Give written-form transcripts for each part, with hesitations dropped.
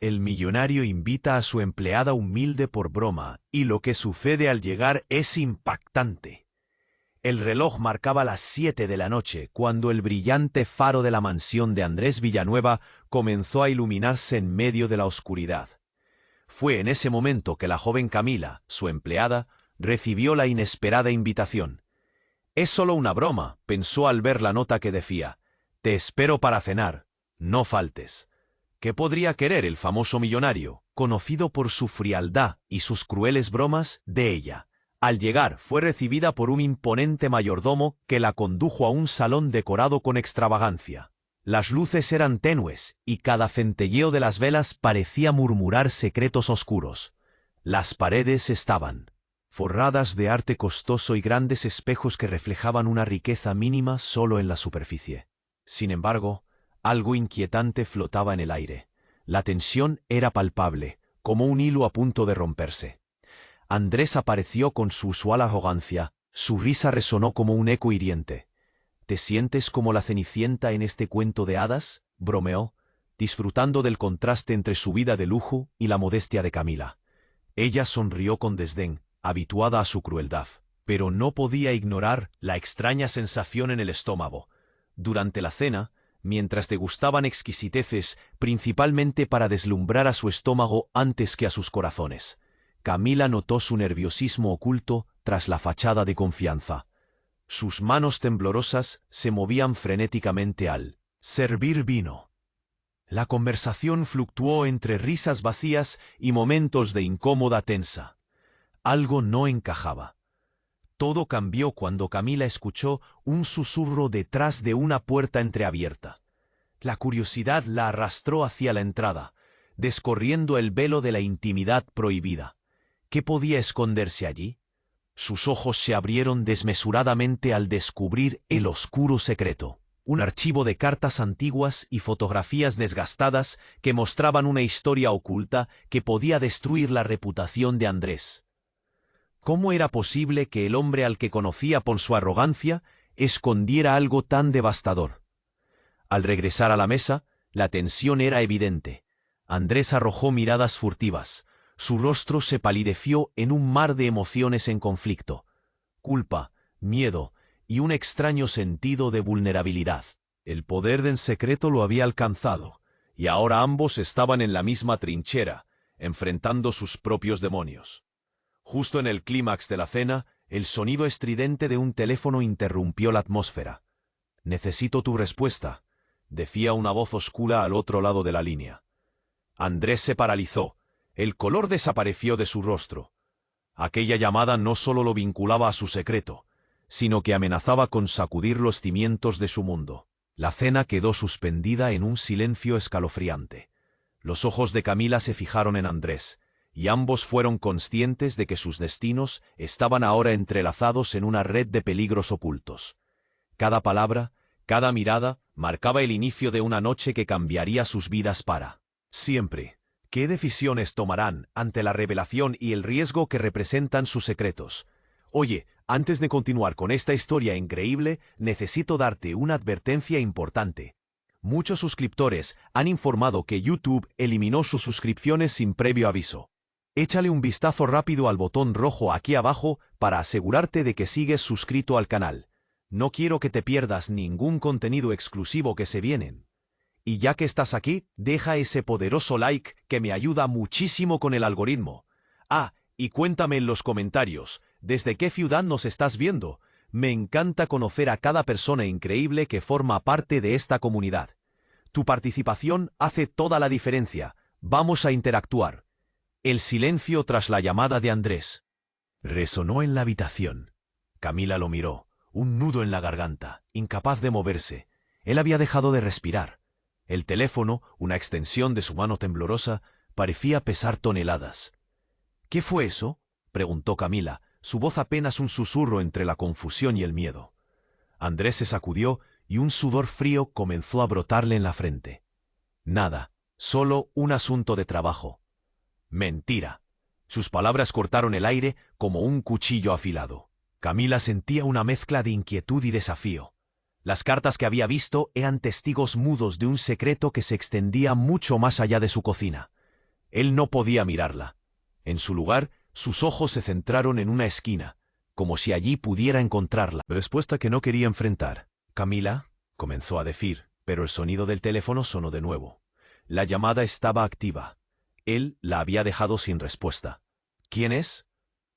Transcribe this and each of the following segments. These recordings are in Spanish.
El millonario invita a su empleada humilde por broma, y lo que sucede al llegar es impactante. El reloj marcaba las 7 de la noche cuando el brillante faro de la mansión de Andrés Villanueva comenzó a iluminarse en medio de la oscuridad. Fue en ese momento que la joven Camila, su empleada, recibió la inesperada invitación. «Es solo una broma», pensó al ver la nota que decía: «Te espero para cenar, no faltes». ¿Qué podría querer el famoso millonario, conocido por su frialdad y sus crueles bromas, de ella? Al llegar, fue recibida por un imponente mayordomo que la condujo a un salón decorado con extravagancia. Las luces eran tenues y cada centelleo de las velas parecía murmurar secretos oscuros. Las paredes estaban forradas de arte costoso y grandes espejos que reflejaban una riqueza mínima solo en la superficie. Sin embargo, algo inquietante flotaba en el aire. La tensión era palpable, como un hilo a punto de romperse. Andrés apareció con su usual arrogancia. Su risa resonó como un eco hiriente. «¿Te sientes como la Cenicienta en este cuento de hadas?», bromeó, disfrutando del contraste entre su vida de lujo y la modestia de Camila. Ella sonrió con desdén, habituada a su crueldad, pero no podía ignorar la extraña sensación en el estómago. Durante la cena, mientras degustaban exquisiteces, principalmente para deslumbrar a su estómago antes que a sus corazones, Camila notó su nerviosismo oculto tras la fachada de confianza. Sus manos temblorosas se movían frenéticamente al servir vino. La conversación fluctuó entre risas vacías y momentos de incómoda tensa. Algo no encajaba. Todo cambió cuando Camila escuchó un susurro detrás de una puerta entreabierta. La curiosidad la arrastró hacia la entrada, descorriendo el velo de la intimidad prohibida. ¿Qué podía esconderse allí? Sus ojos se abrieron desmesuradamente al descubrir el oscuro secreto. Un archivo de cartas antiguas y fotografías desgastadas que mostraban una historia oculta que podía destruir la reputación de Andrés. ¿Cómo era posible que el hombre al que conocía por su arrogancia escondiera algo tan devastador? Al regresar a la mesa, la tensión era evidente. Andrés arrojó miradas furtivas. Su rostro se palideció en un mar de emociones en conflicto. Culpa, miedo y un extraño sentido de vulnerabilidad. El poder del secreto lo había alcanzado, y ahora ambos estaban en la misma trinchera, enfrentando sus propios demonios. Justo en el clímax de la cena, el sonido estridente de un teléfono interrumpió la atmósfera. «Necesito tu respuesta», decía una voz oscura al otro lado de la línea. Andrés se paralizó. El color desapareció de su rostro. Aquella llamada no solo lo vinculaba a su secreto, sino que amenazaba con sacudir los cimientos de su mundo. La cena quedó suspendida en un silencio escalofriante. Los ojos de Camila se fijaron en Andrés, y ambos fueron conscientes de que sus destinos estaban ahora entrelazados en una red de peligros ocultos. Cada palabra, cada mirada, marcaba el inicio de una noche que cambiaría sus vidas para siempre. ¿Qué decisiones tomarán ante la revelación y el riesgo que representan sus secretos? Oye, antes de continuar con esta historia increíble, necesito darte una advertencia importante. Muchos suscriptores han informado que YouTube eliminó sus suscripciones sin previo aviso. Échale un vistazo rápido al botón rojo aquí abajo para asegurarte de que sigues suscrito al canal. No quiero que te pierdas ningún contenido exclusivo que se vienen. Y ya que estás aquí, deja ese poderoso like que me ayuda muchísimo con el algoritmo. Ah, y cuéntame en los comentarios, ¿desde qué ciudad nos estás viendo? Me encanta conocer a cada persona increíble que forma parte de esta comunidad. Tu participación hace toda la diferencia. Vamos a interactuar. El silencio tras la llamada de Andrés resonó en la habitación. Camila lo miró, un nudo en la garganta, incapaz de moverse. Él había dejado de respirar. El teléfono, una extensión de su mano temblorosa, parecía pesar toneladas. ¿Qué fue eso?, preguntó Camila, su voz apenas un susurro entre la confusión y el miedo. Andrés se sacudió y un sudor frío comenzó a brotarle en la frente. Nada, solo un asunto de trabajo. Mentira. Sus palabras cortaron el aire como un cuchillo afilado. Camila sentía una mezcla de inquietud y desafío. Las cartas que había visto eran testigos mudos de un secreto que se extendía mucho más allá de su cocina. Él no podía mirarla. En su lugar, sus ojos se centraron en una esquina, como si allí pudiera encontrarla. Respuesta que no quería enfrentar. «Camila», comenzó a decir, pero el sonido del teléfono sonó de nuevo. La llamada estaba activa. Él la había dejado sin respuesta. «¿Quién es?».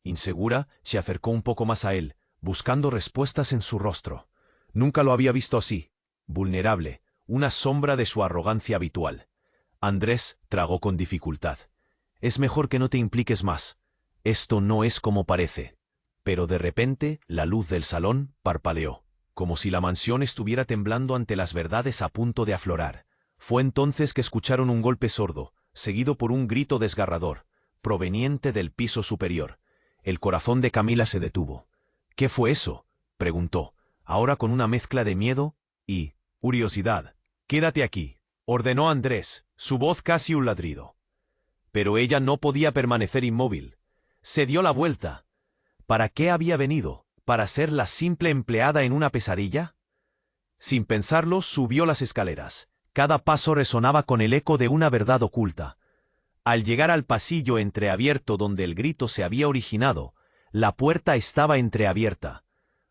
Insegura, se acercó un poco más a él, buscando respuestas en su rostro. Nunca lo había visto así, vulnerable, una sombra de su arrogancia habitual. Andrés tragó con dificultad. «Es mejor que no te impliques más. Esto no es como parece». Pero de repente, la luz del salón parpadeó, como si la mansión estuviera temblando ante las verdades a punto de aflorar. Fue entonces que escucharon un golpe sordo, seguido por un grito desgarrador, proveniente del piso superior. El corazón de Camila se detuvo. «¿Qué fue eso?», preguntó, ahora con una mezcla de miedo y curiosidad. «Quédate aquí», ordenó Andrés, su voz casi un ladrido. Pero ella no podía permanecer inmóvil. Se dio la vuelta. ¿Para qué había venido? ¿Para ser la simple empleada en una pesadilla? Sin pensarlo, subió las escaleras. Cada paso resonaba con el eco de una verdad oculta. Al llegar al pasillo entreabierto donde el grito se había originado, la puerta estaba entreabierta.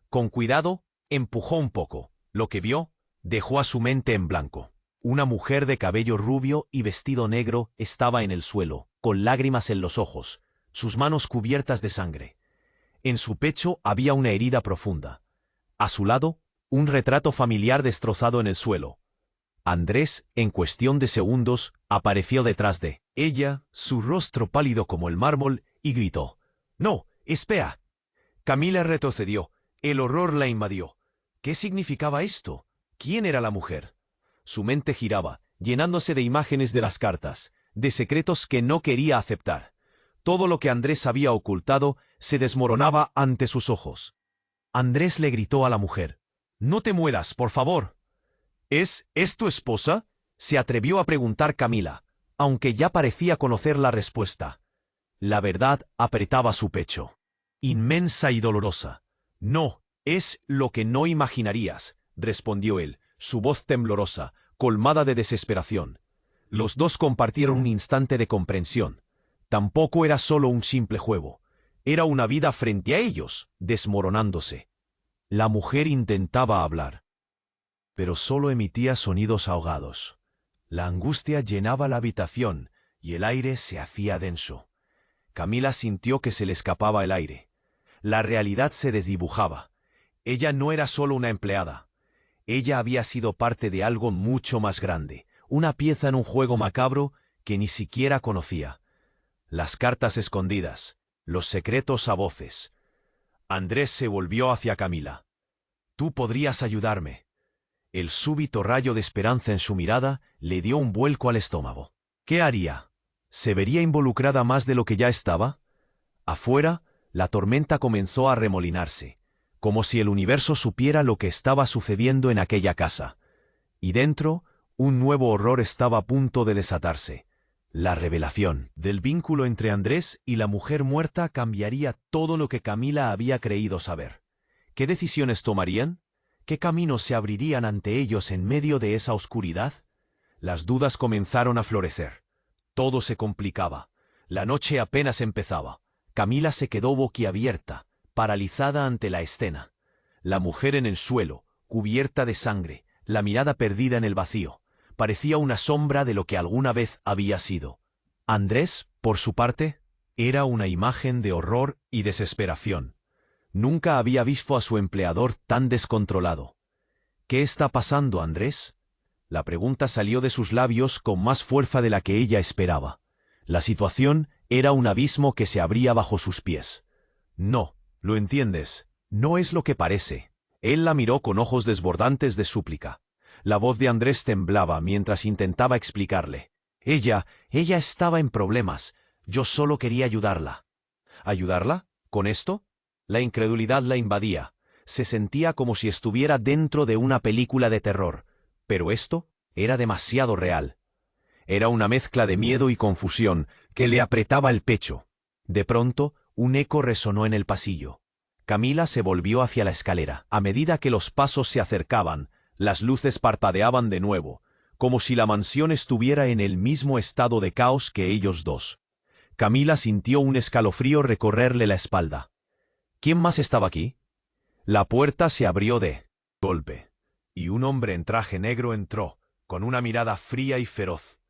Con cuidado, empujó un poco. Lo que vio dejó a su mente en blanco. Una mujer de cabello rubio y vestido negro estaba en el suelo, con lágrimas en los ojos, sus manos cubiertas de sangre. En su pecho había una herida profunda. A su lado, un retrato familiar destrozado en el suelo. Andrés, en cuestión de segundos, apareció detrás de ella, su rostro pálido como el mármol, y gritó: «¡No, espera!». Camila retrocedió. El horror la invadió. ¿Qué significaba esto? ¿Quién era la mujer? Su mente giraba, llenándose de imágenes de las cartas, de secretos que no quería aceptar. Todo lo que Andrés había ocultado se desmoronaba ante sus ojos. Andrés le gritó a la mujer: «No te mueras, por favor». ¿Es tu esposa?», se atrevió a preguntar Camila, aunque ya parecía conocer la respuesta. La verdad apretaba su pecho. Inmensa y dolorosa. «No, es lo que no imaginarías», respondió él, su voz temblorosa, colmada de desesperación. Los dos compartieron un instante de comprensión. Tampoco era solo un simple juego. Era una vida frente a ellos, desmoronándose. La mujer intentaba hablar, pero solo emitía sonidos ahogados. La angustia llenaba la habitación y el aire se hacía denso. Camila sintió que se le escapaba el aire. La realidad se desdibujaba. Ella no era solo una empleada. Ella había sido parte de algo mucho más grande, una pieza en un juego macabro que ni siquiera conocía. Las cartas escondidas, los secretos a voces. Andrés se volvió hacia Camila. «Tú podrías ayudarme». El súbito rayo de esperanza en su mirada le dio un vuelco al estómago. ¿Qué haría? ¿Se vería involucrada más de lo que ya estaba? Afuera, la tormenta comenzó a remolinarse, como si el universo supiera lo que estaba sucediendo en aquella casa. Y dentro, un nuevo horror estaba a punto de desatarse. La revelación del vínculo entre Andrés y la mujer muerta cambiaría todo lo que Camila había creído saber. ¿Qué decisiones tomarían? ¿Qué caminos se abrirían ante ellos en medio de esa oscuridad? Las dudas comenzaron a florecer. Todo se complicaba. La noche apenas empezaba. Camila se quedó boquiabierta, paralizada ante la escena. La mujer en el suelo, cubierta de sangre, la mirada perdida en el vacío. Parecía una sombra de lo que alguna vez había sido. Andrés, por su parte, era una imagen de horror y desesperación. Nunca había visto a su empleador tan descontrolado. «¿Qué está pasando, Andrés?». La pregunta salió de sus labios con más fuerza de la que ella esperaba. La situación era un abismo que se abría bajo sus pies. «No, lo entiendes. No es lo que parece». Él la miró con ojos desbordantes de súplica. La voz de Andrés temblaba mientras intentaba explicarle. Ella estaba en problemas. Yo solo quería ayudarla». ¿Ayudarla? ¿Con esto? La incredulidad la invadía. Se sentía como si estuviera dentro de una película de terror. Pero esto era demasiado real. Era una mezcla de miedo y confusión que le apretaba el pecho. De pronto, un eco resonó en el pasillo. Camila se volvió hacia la escalera. A medida que los pasos se acercaban, las luces parpadeaban de nuevo, como si la mansión estuviera en el mismo estado de caos que ellos dos. Camila sintió un escalofrío recorrerle la espalda. ¿Quién más estaba aquí? La puerta se abrió de golpe, y un hombre en traje negro entró, con una mirada fría y feroz.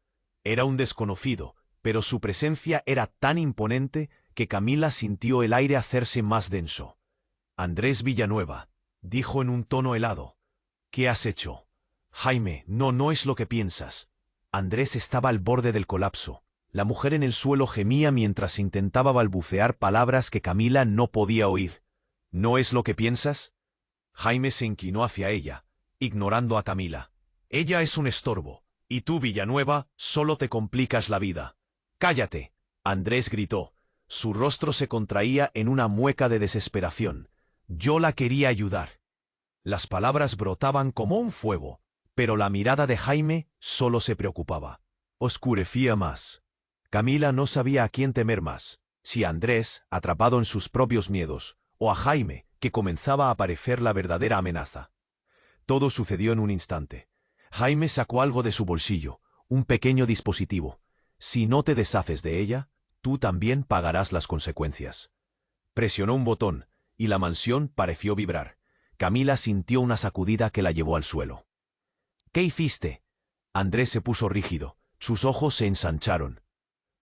Era un desconocido, pero su presencia era tan imponente que Camila sintió el aire hacerse más denso. Andrés Villanueva, dijo en un tono helado. ¿Qué has hecho? Jaime, no es lo que piensas. Andrés estaba al borde del colapso. La mujer en el suelo gemía mientras intentaba balbucear palabras que Camila no podía oír. ¿No es lo que piensas? Jaime se inclinó hacia ella, ignorando a Camila. Ella es un estorbo, y tú, Villanueva, solo te complicas la vida. ¡Cállate! Andrés gritó. Su rostro se contraía en una mueca de desesperación. Yo la quería ayudar. Las palabras brotaban como un fuego, pero la mirada de Jaime solo se preocupaba. Oscurecía más. Camila no sabía a quién temer más, si a Andrés, atrapado en sus propios miedos, o a Jaime, que comenzaba a parecer la verdadera amenaza. Todo sucedió en un instante. Jaime sacó algo de su bolsillo, un pequeño dispositivo. Si no te deshaces de ella, tú también pagarás las consecuencias. Presionó un botón, y la mansión pareció vibrar. Camila sintió una sacudida que la llevó al suelo. ¿Qué hiciste? Andrés se puso rígido, sus ojos se ensancharon.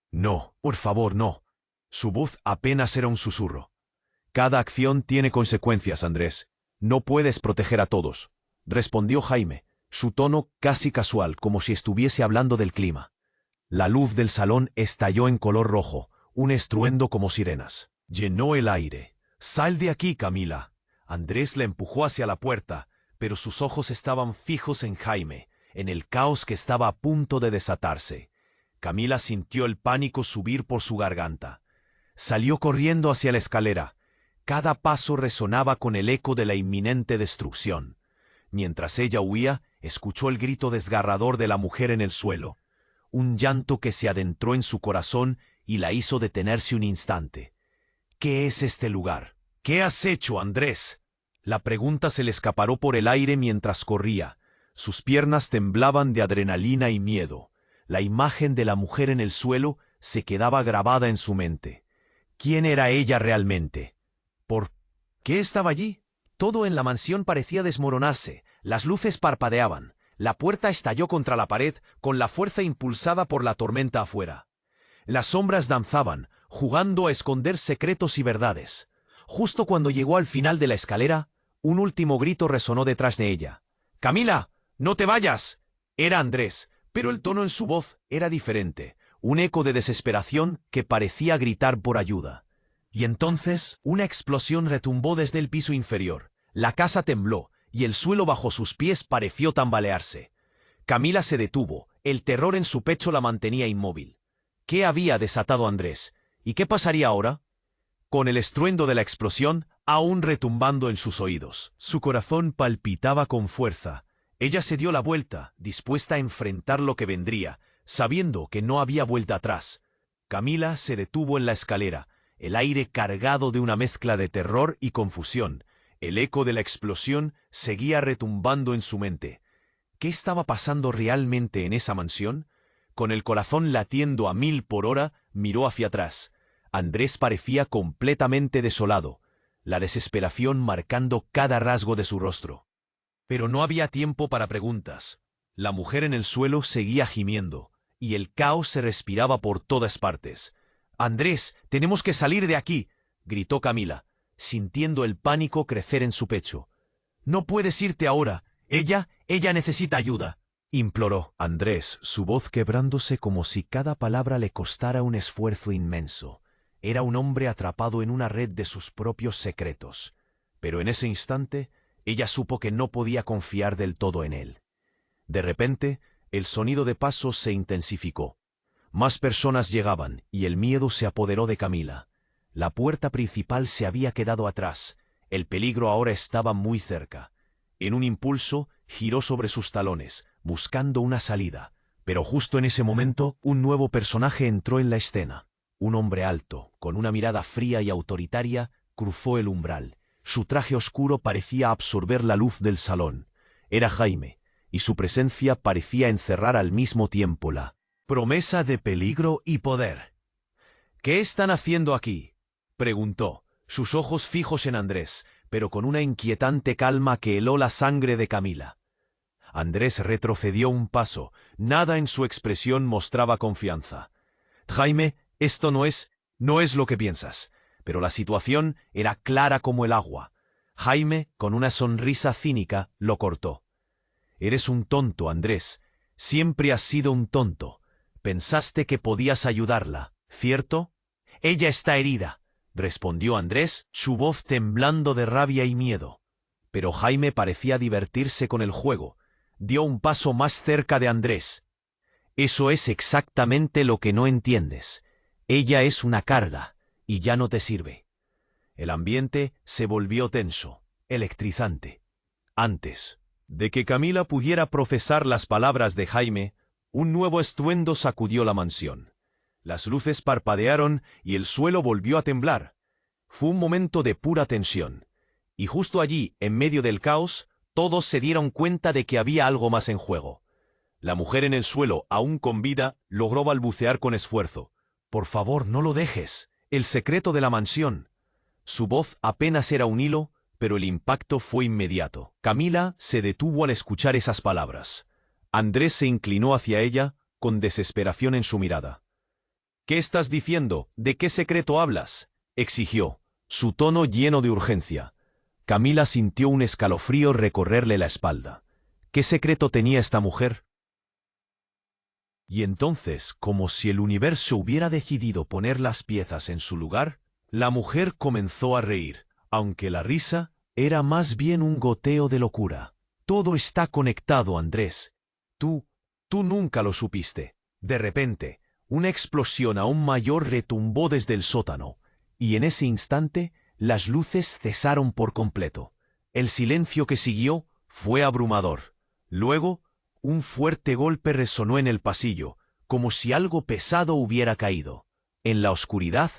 No, por favor, no. Su voz apenas era un susurro. Cada acción tiene consecuencias, Andrés. No puedes proteger a todos, respondió Jaime, su tono casi casual, como si estuviese hablando del clima. La luz del salón estalló en color rojo, un estruendo como sirenas. Llenó el aire. «Sal de aquí, Camila». Andrés la empujó hacia la puerta, pero sus ojos estaban fijos en Jaime, en el caos que estaba a punto de desatarse. Camila sintió el pánico subir por su garganta. Salió corriendo hacia la escalera. Cada paso resonaba con el eco de la inminente destrucción. Mientras ella huía, escuchó el grito desgarrador de la mujer en el suelo. Un llanto que se adentró en su corazón y la hizo detenerse un instante. ¿Qué es este lugar? ¿Qué has hecho, Andrés? La pregunta se le escaparó por el aire mientras corría. Sus piernas temblaban de adrenalina y miedo. La imagen de la mujer en el suelo se quedaba grabada en su mente. ¿Quién era ella realmente? ¿Por qué estaba allí? Todo en la mansión parecía desmoronarse. Las luces parpadeaban. La puerta estalló contra la pared con la fuerza impulsada por la tormenta afuera. Las sombras danzaban, jugando a esconder secretos y verdades. Justo cuando llegó al final de la escalera, un último grito resonó detrás de ella. «¡Camila! ¡No te vayas!». Era Andrés, pero el tono en su voz era diferente, un eco de desesperación que parecía gritar por ayuda. Y entonces una explosión retumbó desde el piso inferior. La casa tembló, y el suelo bajo sus pies pareció tambalearse. Camila se detuvo, el terror en su pecho la mantenía inmóvil. ¿Qué había desatado Andrés? ¿Y qué pasaría ahora? Con el estruendo de la explosión aún retumbando en sus oídos, su corazón palpitaba con fuerza. Ella se dio la vuelta, dispuesta a enfrentar lo que vendría, sabiendo que no había vuelta atrás. Camila se detuvo en la escalera, el aire cargado de una mezcla de terror y confusión. El eco de la explosión seguía retumbando en su mente. ¿Qué estaba pasando realmente en esa mansión? Con el corazón latiendo a 1000 por hora, miró hacia atrás. Andrés parecía completamente desolado, la desesperación marcando cada rasgo de su rostro. Pero no había tiempo para preguntas. La mujer en el suelo seguía gimiendo, y el caos se respiraba por todas partes. «Andrés, tenemos que salir de aquí», gritó Camila, sintiendo el pánico crecer en su pecho. «No puedes irte ahora. Ella necesita ayuda», imploró Andrés, su voz quebrándose como si cada palabra le costara un esfuerzo inmenso. Era un hombre atrapado en una red de sus propios secretos. Pero en ese instante, ella supo que no podía confiar del todo en él. De repente, el sonido de pasos se intensificó. Más personas llegaban, y el miedo se apoderó de Camila. La puerta principal se había quedado atrás. El peligro ahora estaba muy cerca. En un impulso, giró sobre sus talones, buscando una salida. Pero justo en ese momento, un nuevo personaje entró en la escena. Un hombre alto, con una mirada fría y autoritaria, cruzó el umbral. Su traje oscuro parecía absorber la luz del salón. Era Jaime, y su presencia parecía encerrar al mismo tiempo la promesa de peligro y poder. —¿Qué están haciendo aquí? —preguntó, sus ojos fijos en Andrés, pero con una inquietante calma que heló la sangre de Camila. Andrés retrocedió un paso, nada en su expresión mostraba confianza. —Jaime, esto no es lo que piensas. Pero la situación era clara como el agua. Jaime, con una sonrisa cínica, lo cortó. —Eres un tonto, Andrés. Siempre has sido un tonto. Pensaste que podías ayudarla, ¿cierto? —Ella está herida —respondió Andrés, su voz temblando de rabia y miedo. Pero Jaime parecía divertirse con el juego. Dio un paso más cerca de Andrés. —Eso es exactamente lo que no entiendes. Ella es una carga, y ya no te sirve. El ambiente se volvió tenso, electrizante. Antes de que Camila pudiera profesar las palabras de Jaime, un nuevo estruendo sacudió la mansión. Las luces parpadearon y el suelo volvió a temblar. Fue un momento de pura tensión. Y justo allí, en medio del caos, todos se dieron cuenta de que había algo más en juego. La mujer en el suelo, aún con vida, logró balbucear con esfuerzo. —Por favor, no lo dejes. El secreto de la mansión. Su voz apenas era un hilo, pero el impacto fue inmediato. Camila se detuvo al escuchar esas palabras. Andrés se inclinó hacia ella, con desesperación en su mirada. —¿Qué estás diciendo? ¿De qué secreto hablas? —exigió, su tono lleno de urgencia. Camila sintió un escalofrío recorrerle la espalda. ¿Qué secreto tenía esta mujer? Y entonces, como si el universo hubiera decidido poner las piezas en su lugar, la mujer comenzó a reír, aunque la risa era más bien un goteo de locura. Todo está conectado, Andrés. Tú nunca lo supiste. De repente, una explosión aún mayor retumbó desde el sótano, y en ese instante, las luces cesaron por completo. El silencio que siguió fue abrumador. Luego, un fuerte golpe resonó en el pasillo, como si algo pesado hubiera caído. En la oscuridad,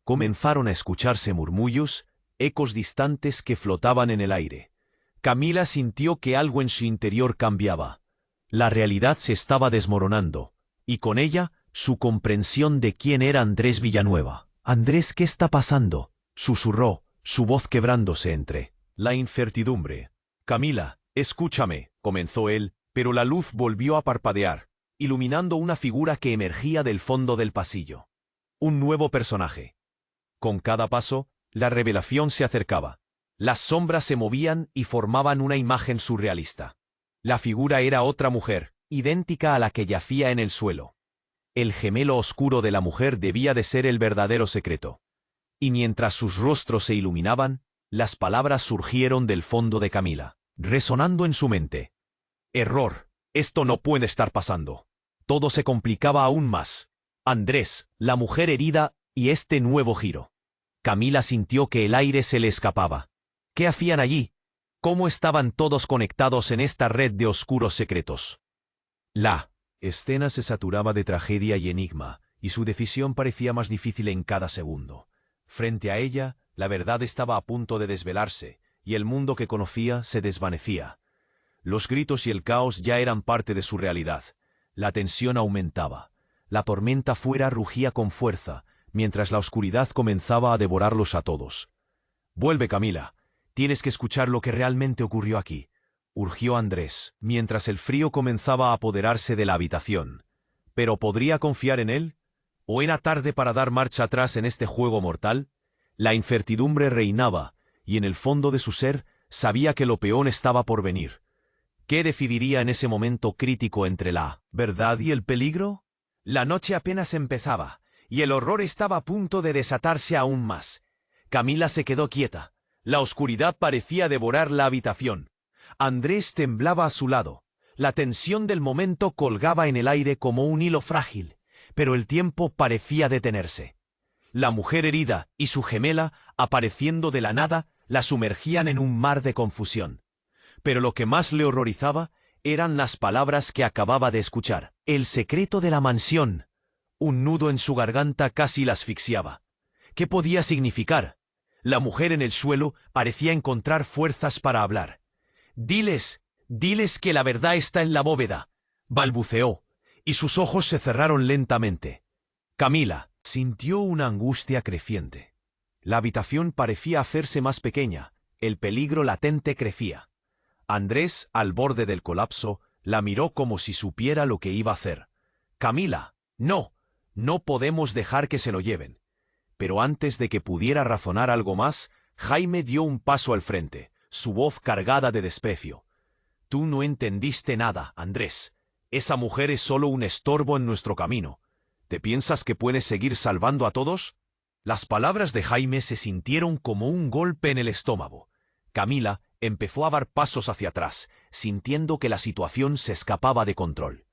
comenzaron a escucharse murmullos, ecos distantes que flotaban en el aire. Camila sintió que algo en su interior cambiaba. La realidad se estaba desmoronando, y con ella, su comprensión de quién era Andrés Villanueva. —Andrés, ¿qué está pasando? —susurró, su voz quebrándose entre la incertidumbre. —Camila, escúchame —comenzó él, pero la luz volvió a parpadear, iluminando una figura que emergía del fondo del pasillo. Un nuevo personaje. Con cada paso, la revelación se acercaba. Las sombras se movían y formaban una imagen surrealista. La figura era otra mujer, idéntica a la que yacía en el suelo. El gemelo oscuro de la mujer debía de ser el verdadero secreto. Y mientras sus rostros se iluminaban, las palabras surgieron del fondo de Camila, resonando en su mente. Error. Esto no puede estar pasando. Todo se complicaba aún más. Andrés, la mujer herida y este nuevo giro. Camila sintió que el aire se le escapaba. ¿Qué hacían allí? ¿Cómo estaban todos conectados en esta red de oscuros secretos? La escena se saturaba de tragedia y enigma, y su decisión parecía más difícil en cada segundo. Frente a ella, la verdad estaba a punto de desvelarse, y el mundo que conocía se desvanecía. Los gritos y el caos ya eran parte de su realidad. La tensión aumentaba. La tormenta fuera rugía con fuerza, mientras la oscuridad comenzaba a devorarlos a todos. —Vuelve, Camila. Tienes que escuchar lo que realmente ocurrió aquí —urgió Andrés, mientras el frío comenzaba a apoderarse de la habitación. ¿Pero podría confiar en él? ¿O era tarde para dar marcha atrás en este juego mortal? La incertidumbre reinaba, y en el fondo de su ser sabía que lo peor estaba por venir. ¿Qué decidiría en ese momento crítico entre la verdad y el peligro? La noche apenas empezaba, y el horror estaba a punto de desatarse aún más. Camila se quedó quieta. La oscuridad parecía devorar la habitación. Andrés temblaba a su lado. La tensión del momento colgaba en el aire como un hilo frágil, pero el tiempo parecía detenerse. La mujer herida y su gemela, apareciendo de la nada, la sumergían en un mar de confusión. Pero lo que más le horrorizaba eran las palabras que acababa de escuchar. El secreto de la mansión. Un nudo en su garganta casi la asfixiaba. ¿Qué podía significar? La mujer en el suelo parecía encontrar fuerzas para hablar. Diles Diles que la verdad está en la bóveda, balbuceó, y sus ojos se cerraron lentamente. Camila sintió una angustia creciente. La habitación parecía hacerse más pequeña, el peligro latente crecía. Andrés, al borde del colapso, la miró como si supiera lo que iba a hacer. Camila, no, no podemos dejar que se lo lleven. Pero antes de que pudiera razonar algo más, Jaime dio un paso al frente, su voz cargada de desprecio. Tú no entendiste nada, Andrés. Esa mujer es solo un estorbo en nuestro camino. ¿Te piensas que puedes seguir salvando a todos? Las palabras de Jaime se sintieron como un golpe en el estómago. Camila empezó a dar pasos hacia atrás, sintiendo que la situación se escapaba de control.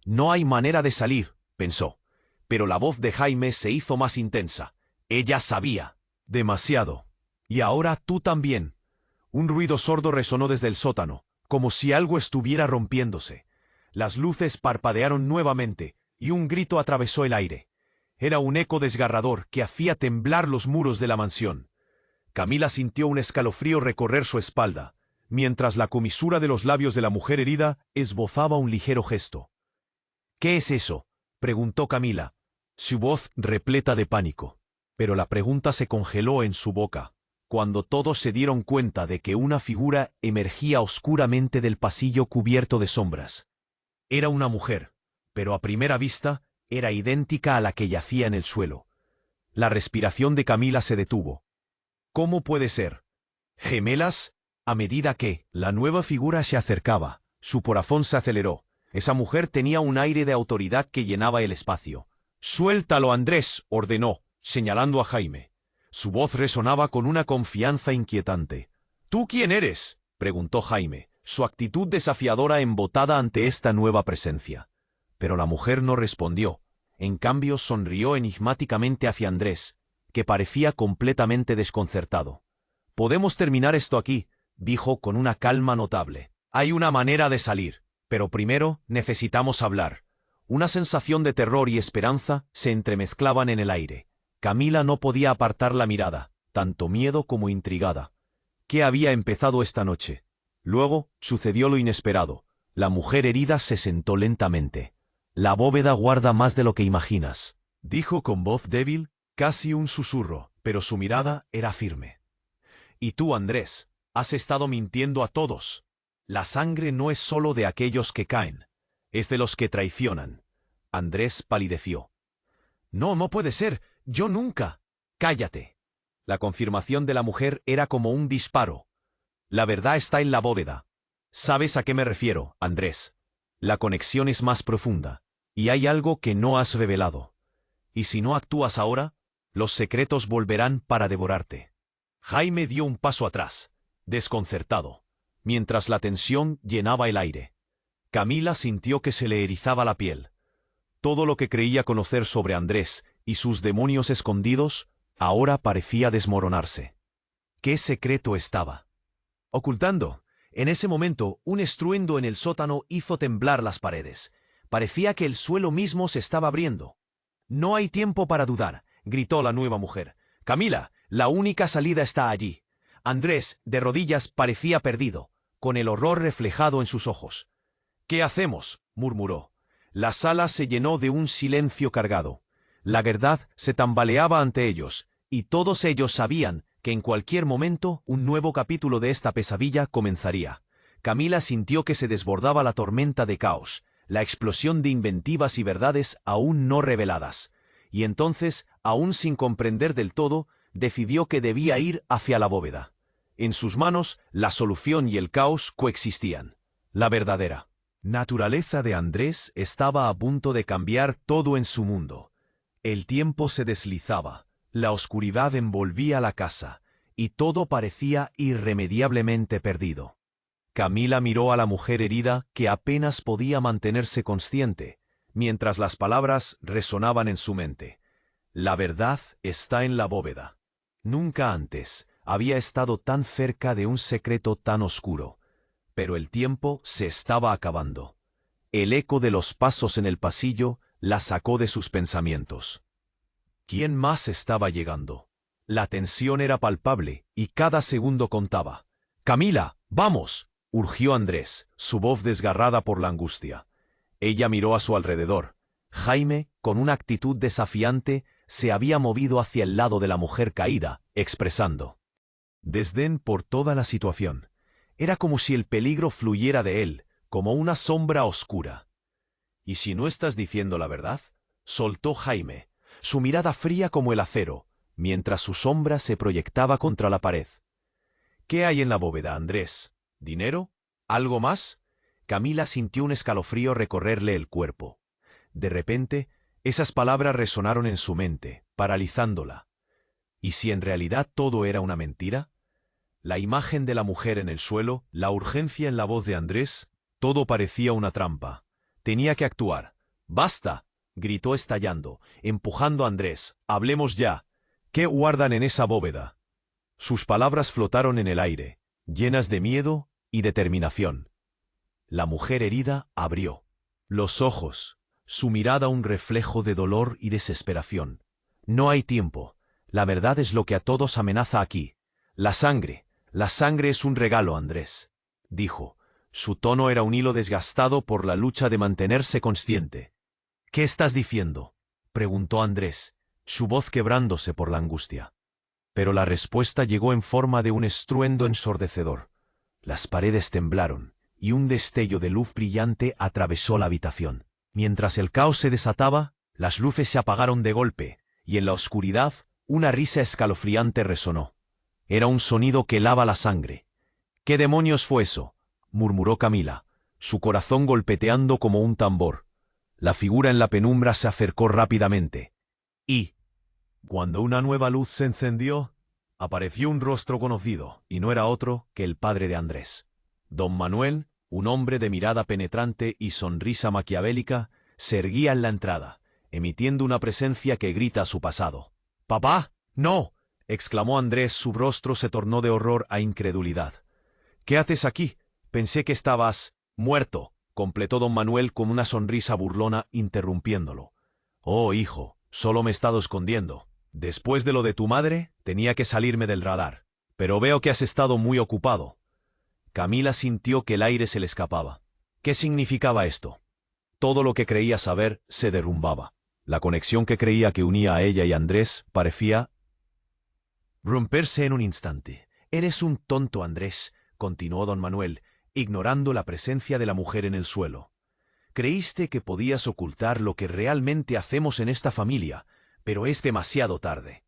No hay manera de salir, pensó. Pero la voz de Jaime se hizo más intensa. Ella sabía. Demasiado. Y ahora tú también. Un ruido sordo resonó desde el sótano, como si algo estuviera rompiéndose. Las luces parpadearon nuevamente, y un grito atravesó el aire. Era un eco desgarrador que hacía temblar los muros de la mansión. Camila sintió un escalofrío recorrer su espalda, mientras la comisura de los labios de la mujer herida esbozaba un ligero gesto. «¿Qué es eso?», preguntó Camila, su voz repleta de pánico. Pero la pregunta se congeló en su boca, cuando todos se dieron cuenta de que una figura emergía oscuramente del pasillo cubierto de sombras. Era una mujer, pero a primera vista era idéntica a la que yacía en el suelo. La respiración de Camila se detuvo. ¿Cómo puede ser? ¿Gemelas? A medida que la nueva figura se acercaba, su corazón se aceleró. Esa mujer tenía un aire de autoridad que llenaba el espacio. «Suéltalo, Andrés», ordenó, señalando a Jaime. Su voz resonaba con una confianza inquietante. «¿Tú quién eres?», preguntó Jaime, su actitud desafiadora embotada ante esta nueva presencia. Pero la mujer no respondió. En cambio, sonrió enigmáticamente hacia Andrés, que parecía completamente desconcertado. «Podemos terminar esto aquí», dijo con una calma notable. «Hay una manera de salir, pero primero necesitamos hablar». Una sensación de terror y esperanza se entremezclaban en el aire. Camila no podía apartar la mirada, tanto miedo como intrigada. ¿Qué había empezado esta noche? Luego sucedió lo inesperado. La mujer herida se sentó lentamente. «La bóveda guarda más de lo que imaginas», dijo con voz débil, casi un susurro, pero su mirada era firme. «Y tú, Andrés, has estado mintiendo a todos. La sangre no es solo de aquellos que caen, es de los que traicionan». Andrés palideció. «No, no puede ser. Yo nunca». «Cállate». La confirmación de la mujer era como un disparo. «La verdad está en la bóveda. ¿Sabes a qué me refiero, Andrés? La conexión es más profunda, y hay algo que no has revelado. Y si no actúas ahora, los secretos volverán para devorarte». Jaime dio un paso atrás, desconcertado, mientras la tensión llenaba el aire. Camila sintió que se le erizaba la piel. Todo lo que creía conocer sobre Andrés y sus demonios escondidos ahora parecía desmoronarse. ¿Qué secreto estaba ocultando? En ese momento, un estruendo en el sótano hizo temblar las paredes. Parecía que el suelo mismo se estaba abriendo. «No hay tiempo para dudar», gritó la nueva mujer. «Camila, la única salida está allí». Andrés, de rodillas, parecía perdido, con el horror reflejado en sus ojos. «¿Qué hacemos?», murmuró. La sala se llenó de un silencio cargado. La verdad se tambaleaba ante ellos, y todos ellos sabían que en cualquier momento un nuevo capítulo de esta pesadilla comenzaría. Camila sintió que se desbordaba la tormenta de caos, la explosión de inventivas y verdades aún no reveladas. Y entonces, aún sin comprender del todo, decidió que debía ir hacia la bóveda. En sus manos, la solución y el caos coexistían. La verdadera naturaleza de Andrés estaba a punto de cambiar todo en su mundo. El tiempo se deslizaba, la oscuridad envolvía la casa, y todo parecía irremediablemente perdido. Camila miró a la mujer herida que apenas podía mantenerse consciente, mientras las palabras resonaban en su mente. La verdad está en la bóveda. Nunca antes había estado tan cerca de un secreto tan oscuro. Pero el tiempo se estaba acabando. El eco de los pasos en el pasillo la sacó de sus pensamientos. ¿Quién más estaba llegando? La tensión era palpable y cada segundo contaba. «Camila, vamos», urgió Andrés, su voz desgarrada por la angustia. Ella miró a su alrededor. Jaime, con una actitud desafiante, se había movido hacia el lado de la mujer caída, expresando desdén por toda la situación. Era como si el peligro fluyera de él, como una sombra oscura. «¿Y si no estás diciendo la verdad?», soltó Jaime, su mirada fría como el acero, mientras su sombra se proyectaba contra la pared. «¿Qué hay en la bóveda, Andrés? ¿Dinero? ¿Algo más?». Camila sintió un escalofrío recorrerle el cuerpo. De repente, esas palabras resonaron en su mente, paralizándola. ¿Y si en realidad todo era una mentira? La imagen de la mujer en el suelo, la urgencia en la voz de Andrés, todo parecía una trampa. Tenía que actuar. «¡Basta!», gritó estallando, empujando a Andrés. «¡Hablemos ya! ¿Qué guardan en esa bóveda?». Sus palabras flotaron en el aire, llenas de miedo y determinación. La mujer herida abrió los ojos, su mirada un reflejo de dolor y desesperación. «No hay tiempo. La verdad es lo que a todos amenaza aquí. La sangre es un regalo, Andrés», dijo. Su tono era un hilo desgastado por la lucha de mantenerse consciente. «¿Qué estás diciendo?», preguntó Andrés, su voz quebrándose por la angustia. Pero la respuesta llegó en forma de un estruendo ensordecedor. Las paredes temblaron, y un destello de luz brillante atravesó la habitación. Mientras el caos se desataba, las luces se apagaron de golpe, y en la oscuridad, una risa escalofriante resonó. Era un sonido que helaba la sangre. «¿Qué demonios fue eso?», murmuró Camila, su corazón golpeteando como un tambor. La figura en la penumbra se acercó rápidamente. Y, cuando una nueva luz se encendió, apareció un rostro conocido, y no era otro que el padre de Andrés. Don Manuel, un hombre de mirada penetrante y sonrisa maquiavélica, se erguía en la entrada, emitiendo una presencia que grita a su pasado. «¡Papá! ¡No!», exclamó Andrés, su rostro se tornó de horror a incredulidad. «¿Qué haces aquí? Pensé que estabas muerto», completó don Manuel con una sonrisa burlona, interrumpiéndolo. «Oh, hijo, solo me he estado escondiendo. Después de lo de tu madre, tenía que salirme del radar. Pero veo que has estado muy ocupado». Camila sintió que el aire se le escapaba. ¿Qué significaba esto? Todo lo que creía saber se derrumbaba. La conexión que creía que unía a ella y a Andrés parecía romperse en un instante. «Eres un tonto, Andrés», continuó don Manuel, ignorando la presencia de la mujer en el suelo. «Creíste que podías ocultar lo que realmente hacemos en esta familia, pero es demasiado tarde».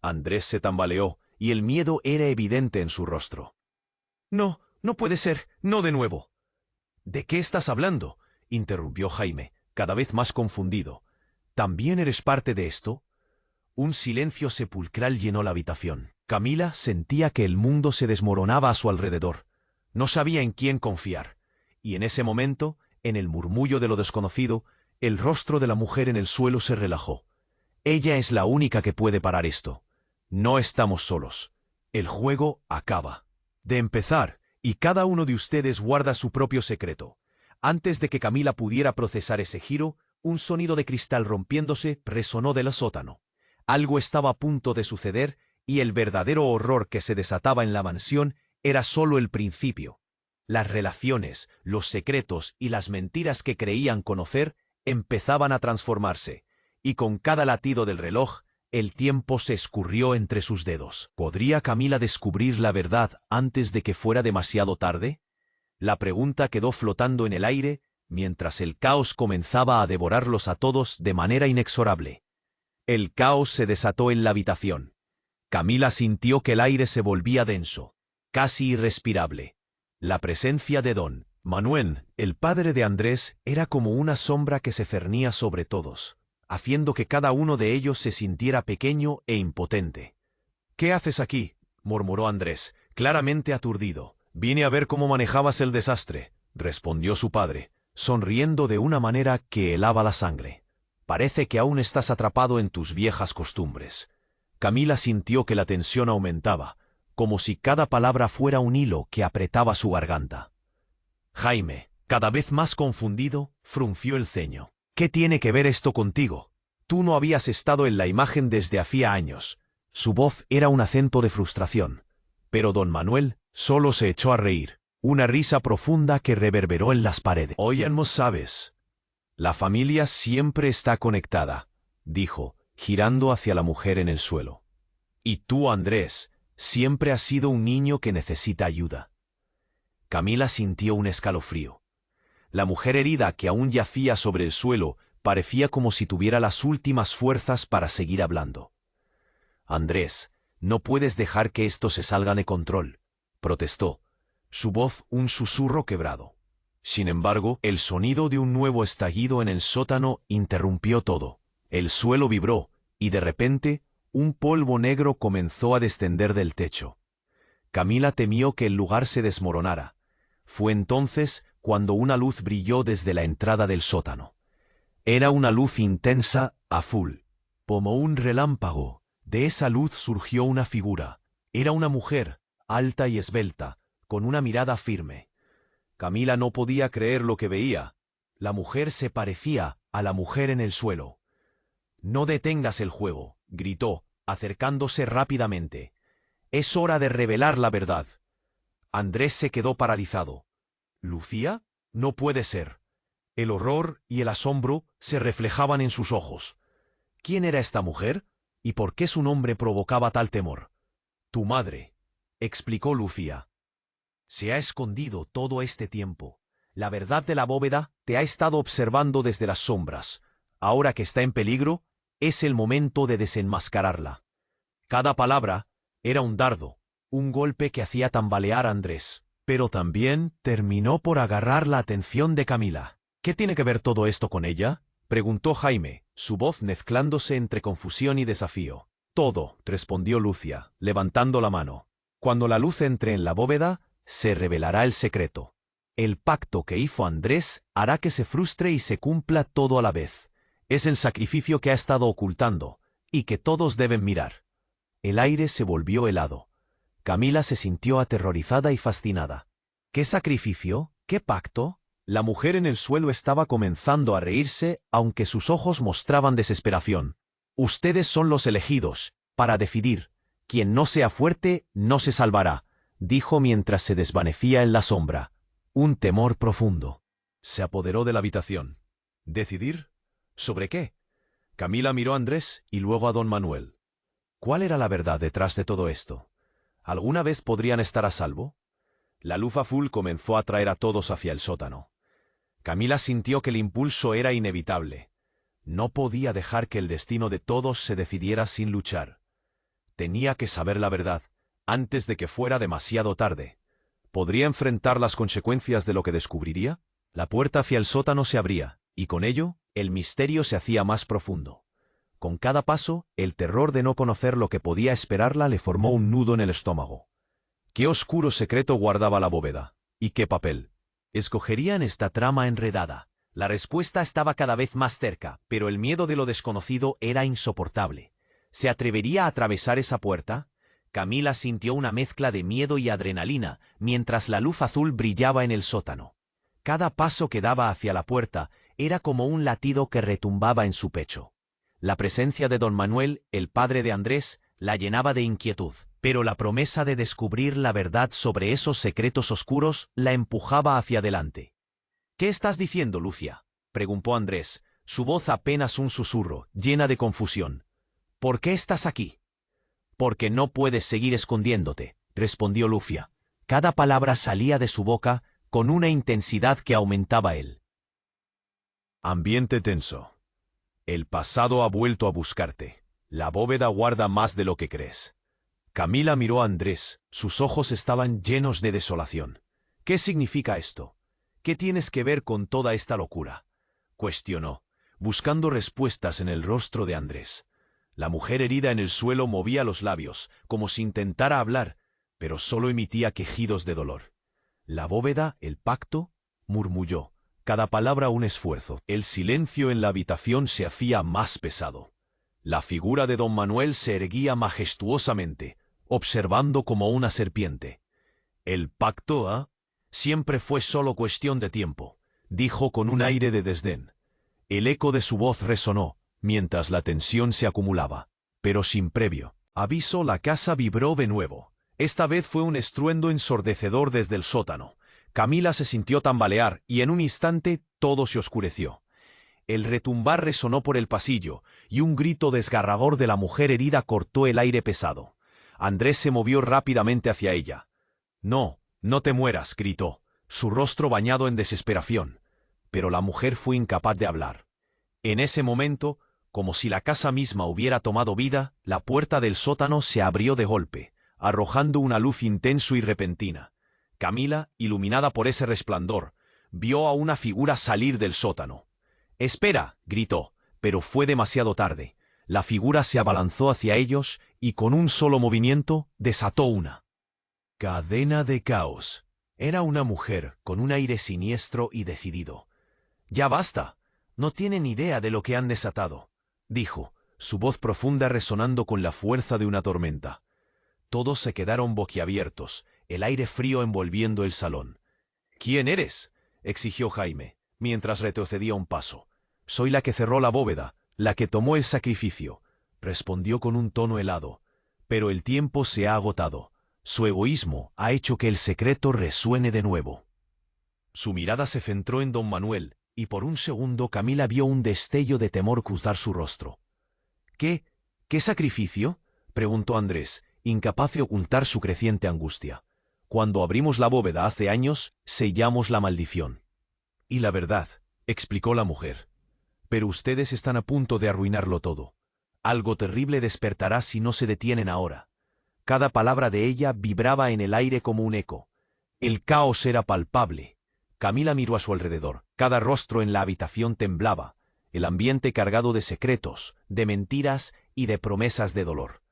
Andrés se tambaleó, y el miedo era evidente en su rostro. «No, no puede ser, no de nuevo». «¿De qué estás hablando?», interrumpió Jaime, cada vez más confundido. «¿También eres parte de esto?». Un silencio sepulcral llenó la habitación. Camila sentía que el mundo se desmoronaba a su alrededor. No sabía en quién confiar. Y en ese momento, en el murmullo de lo desconocido, el rostro de la mujer en el suelo se relajó. «Ella es la única que puede parar esto. No estamos solos. El juego acaba de empezar, y cada uno de ustedes guarda su propio secreto». Antes de que Camila pudiera procesar ese giro, un sonido de cristal rompiéndose resonó del sótano. Algo estaba a punto de suceder, y el verdadero horror que se desataba en la mansión era solo el principio. Las relaciones, los secretos y las mentiras que creían conocer empezaban a transformarse, y con cada latido del reloj, el tiempo se escurrió entre sus dedos. ¿Podría Camila descubrir la verdad antes de que fuera demasiado tarde? La pregunta quedó flotando en el aire mientras el caos comenzaba a devorarlos a todos de manera inexorable. El caos se desató en la habitación. Camila sintió que el aire se volvía denso, casi irrespirable. La presencia de don Manuel, el padre de Andrés, era como una sombra que se cernía sobre todos, haciendo que cada uno de ellos se sintiera pequeño e impotente. «¿Qué haces aquí?», murmuró Andrés, claramente aturdido. «Vine a ver cómo manejabas el desastre», respondió su padre, sonriendo de una manera que helaba la sangre. «Parece que aún estás atrapado en tus viejas costumbres». Camila sintió que la tensión aumentaba, como si cada palabra fuera un hilo que apretaba su garganta. Jaime, cada vez más confundido, frunció el ceño. «¿Qué tiene que ver esto contigo? Tú no habías estado en la imagen desde hacía años». Su voz era un acento de frustración, pero don Manuel solo se echó a reír. Una risa profunda que reverberó en las paredes. Oye, no sabes. La familia siempre está conectada, dijo, girando hacia la mujer en el suelo. Y tú, Andrés, siempre has sido un niño que necesita ayuda. Camila sintió un escalofrío. La mujer herida que aún yacía sobre el suelo parecía como si tuviera las últimas fuerzas para seguir hablando. Andrés, no puedes dejar que esto se salga de control, protestó, su voz un susurro quebrado. Sin embargo, el sonido de un nuevo estallido en el sótano interrumpió todo. El suelo vibró, y de repente, un polvo negro comenzó a descender del techo. Camila temió que el lugar se desmoronara. Fue entonces cuando una luz brilló desde la entrada del sótano. Era una luz intensa, azul, como un relámpago. De esa luz surgió una figura. Era una mujer, alta y esbelta, con una mirada firme. Camila no podía creer lo que veía. La mujer se parecía a la mujer en el suelo. «No detengas el juego», gritó, acercándose rápidamente. «Es hora de revelar la verdad». Andrés se quedó paralizado. «¿Lucía? No puede ser». El horror y el asombro se reflejaban en sus ojos. ¿Quién era esta mujer? ¿Y por qué su nombre provocaba tal temor? «Tu madre», explicó Lucía. «Se ha escondido todo este tiempo. La verdad de la bóveda te ha estado observando desde las sombras. Ahora que está en peligro, es el momento de desenmascararla». Cada palabra era un dardo, un golpe que hacía tambalear a Andrés, pero también terminó por agarrar la atención de Camila. «¿Qué tiene que ver todo esto con ella?», preguntó Jaime, su voz mezclándose entre confusión y desafío. «Todo», respondió Lucia, levantando la mano. «Cuando la luz entre en la bóveda, se revelará el secreto. El pacto que hizo Andrés hará que se frustre y se cumpla todo a la vez. Es el sacrificio que ha estado ocultando, y que todos deben mirar». El aire se volvió helado. Camila se sintió aterrorizada y fascinada. «¿Qué sacrificio? ¿Qué pacto?». La mujer en el suelo estaba comenzando a reírse, aunque sus ojos mostraban desesperación. «Ustedes son los elegidos, para decidir. Quien no sea fuerte, no se salvará», dijo mientras se desvanecía en la sombra. Un temor profundo se apoderó de la habitación. ¿Decidir? ¿Sobre qué? Camila miró a Andrés y luego a don Manuel. ¿Cuál era la verdad detrás de todo esto? ¿Alguna vez podrían estar a salvo? La luz azul comenzó a traer a todos hacia el sótano. Camila sintió que el impulso era inevitable. No podía dejar que el destino de todos se decidiera sin luchar. Tenía que saber la verdad, antes de que fuera demasiado tarde. ¿Podría enfrentar las consecuencias de lo que descubriría? La puerta hacia el sótano se abría, y con ello, el misterio se hacía más profundo. Con cada paso, el terror de no conocer lo que podía esperarla le formó un nudo en el estómago. ¿Qué oscuro secreto guardaba la bóveda? ¿Y qué papel escogerían esta trama enredada? La respuesta estaba cada vez más cerca, pero el miedo de lo desconocido era insoportable. ¿Se atrevería a atravesar esa puerta? Camila sintió una mezcla de miedo y adrenalina, mientras la luz azul brillaba en el sótano. Cada paso que daba hacia la puerta era como un latido que retumbaba en su pecho. La presencia de don Manuel, el padre de Andrés, la llenaba de inquietud, pero la promesa de descubrir la verdad sobre esos secretos oscuros la empujaba hacia adelante. «¿Qué estás diciendo, Lucia?», preguntó Andrés, su voz apenas un susurro, llena de confusión. «¿Por qué estás aquí?». «Porque no puedes seguir escondiéndote», respondió Lucia. Cada palabra salía de su boca con una intensidad que aumentaba él. Ambiente tenso. «El pasado ha vuelto a buscarte. La bóveda guarda más de lo que crees». Camila miró a Andrés, sus ojos estaban llenos de desolación. «¿Qué significa esto? ¿Qué tienes que ver con toda esta locura?», cuestionó, buscando respuestas en el rostro de Andrés. La mujer herida en el suelo movía los labios, como si intentara hablar, pero solo emitía quejidos de dolor. «¿La bóveda, el pacto?», murmulló, cada palabra un esfuerzo. El silencio en la habitación se hacía más pesado. La figura de don Manuel se erguía majestuosamente, observando como una serpiente. «El pacto, ¿ah? Siempre fue solo cuestión de tiempo», dijo con un aire de desdén. El eco de su voz resonó, mientras la tensión se acumulaba, pero sin previo aviso la casa vibró de nuevo. Esta vez fue un estruendo ensordecedor desde el sótano. Camila se sintió tambalear y en un instante todo se oscureció. El retumbar resonó por el pasillo y un grito desgarrador de la mujer herida cortó el aire pesado. Andrés se movió rápidamente hacia ella. «No, no te mueras», gritó, su rostro bañado en desesperación. Pero la mujer fue incapaz de hablar. En ese momento, como si la casa misma hubiera tomado vida, la puerta del sótano se abrió de golpe, arrojando una luz intenso y repentina. Camila, iluminada por ese resplandor, vio a una figura salir del sótano. «¡Espera!», gritó, pero fue demasiado tarde. La figura se abalanzó hacia ellos y con un solo movimiento desató una cadena de caos. Era una mujer con un aire siniestro y decidido. «Ya basta. No tienen idea de lo que han desatado», dijo, su voz profunda resonando con la fuerza de una tormenta. Todos se quedaron boquiabiertos, el aire frío envolviendo el salón. «¿Quién eres?», exigió Jaime, mientras retrocedía un paso. «Soy la que cerró la bóveda, la que tomó el sacrificio», respondió con un tono helado. «Pero el tiempo se ha agotado. Su egoísmo ha hecho que el secreto resuene de nuevo». Su mirada se centró en don Manuel, y por un segundo Camila vio un destello de temor cruzar su rostro. «¿Qué sacrificio?», preguntó Andrés, incapaz de ocultar su creciente angustia. «Cuando abrimos la bóveda hace años, sellamos la maldición». «Y la verdad», explicó la mujer. «Pero ustedes están a punto de arruinarlo todo. Algo terrible despertará si no se detienen ahora». Cada palabra de ella vibraba en el aire como un eco. El caos era palpable. Camila miró a su alrededor. Cada rostro en la habitación temblaba, el ambiente cargado de secretos, de mentiras y de promesas de dolor.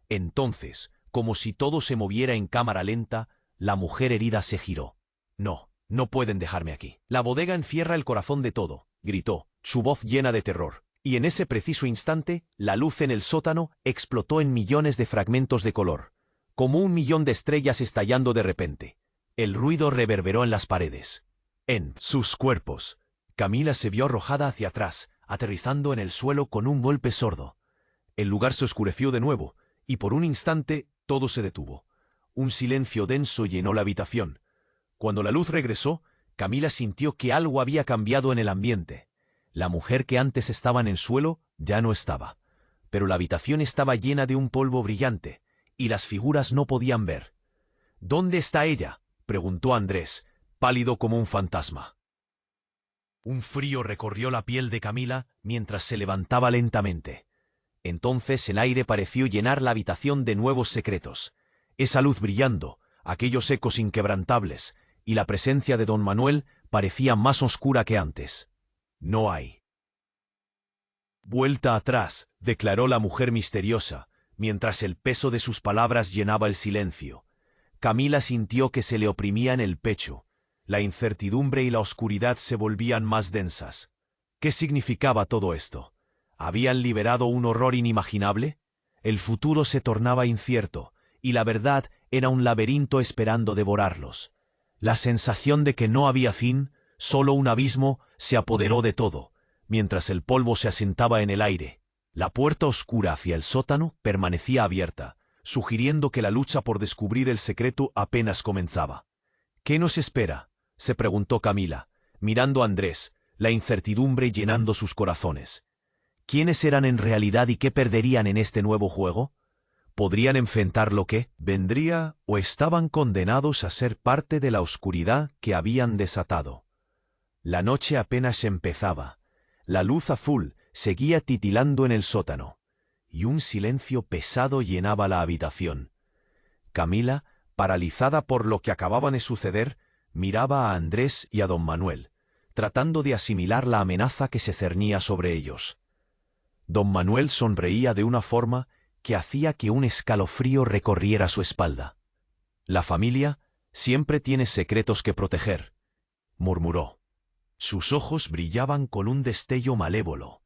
Entonces, como si todo se moviera en cámara lenta, la mujer herida se giró. «No, no pueden dejarme aquí. La bodega encierra el corazón de todo», gritó, su voz llena de terror. Y en ese preciso instante, la luz en el sótano explotó en millones de fragmentos de color, como un millón de estrellas estallando de repente. El ruido reverberó en las paredes. En sus cuerpos, Camila se vio arrojada hacia atrás, aterrizando en el suelo con un golpe sordo. El lugar se oscureció de nuevo, y por un instante todo se detuvo. Un silencio denso llenó la habitación. Cuando la luz regresó, Camila sintió que algo había cambiado en el ambiente. La mujer que antes estaba en el suelo ya no estaba, pero la habitación estaba llena de un polvo brillante, y las figuras no podían ver. «¿Dónde está ella?», preguntó Andrés, pálido como un fantasma. Un frío recorrió la piel de Camila mientras se levantaba lentamente. Entonces el aire pareció llenar la habitación de nuevos secretos. Esa luz brillando, aquellos ecos inquebrantables, y la presencia de don Manuel parecía más oscura que antes. «No hay vuelta atrás», declaró la mujer misteriosa, mientras el peso de sus palabras llenaba el silencio. Camila sintió que se le oprimía en el pecho. La incertidumbre y la oscuridad se volvían más densas. ¿Qué significaba todo esto? ¿Habían liberado un horror inimaginable? El futuro se tornaba incierto, y la verdad era un laberinto esperando devorarlos. La sensación de que no había fin, solo un abismo, se apoderó de todo, mientras el polvo se asentaba en el aire. La puerta oscura hacia el sótano permanecía abierta, sugiriendo que la lucha por descubrir el secreto apenas comenzaba. «¿Qué nos espera?», se preguntó Camila, mirando a Andrés, la incertidumbre llenando sus corazones. ¿Quiénes eran en realidad y qué perderían en este nuevo juego? ¿Podrían enfrentar lo que vendría o estaban condenados a ser parte de la oscuridad que habían desatado? La noche apenas empezaba. La luz azul seguía titilando en el sótano, y un silencio pesado llenaba la habitación. Camila, paralizada por lo que acababa de suceder, miraba a Andrés y a don Manuel, tratando de asimilar la amenaza que se cernía sobre ellos. Don Manuel sonreía de una forma que hacía que un escalofrío recorriera su espalda. «La familia siempre tiene secretos que proteger», murmuró. Sus ojos brillaban con un destello malévolo.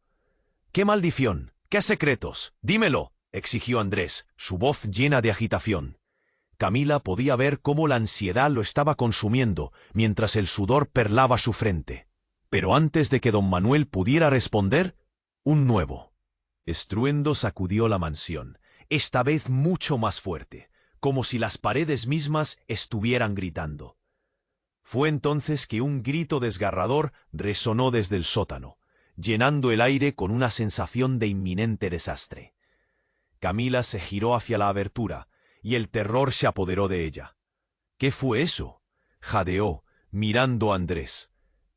«¿Qué maldición? ¿Qué secretos? Dímelo», exigió Andrés, su voz llena de agitación. Camila podía ver cómo la ansiedad lo estaba consumiendo mientras el sudor perlaba su frente. Pero antes de que don Manuel pudiera responder, un nuevo estruendo sacudió la mansión, esta vez mucho más fuerte, como si las paredes mismas estuvieran gritando. Fue entonces que un grito desgarrador resonó desde el sótano, llenando el aire con una sensación de inminente desastre. Camila se giró hacia la abertura, y el terror se apoderó de ella. —¿Qué fue eso? —jadeó, mirando a Andrés.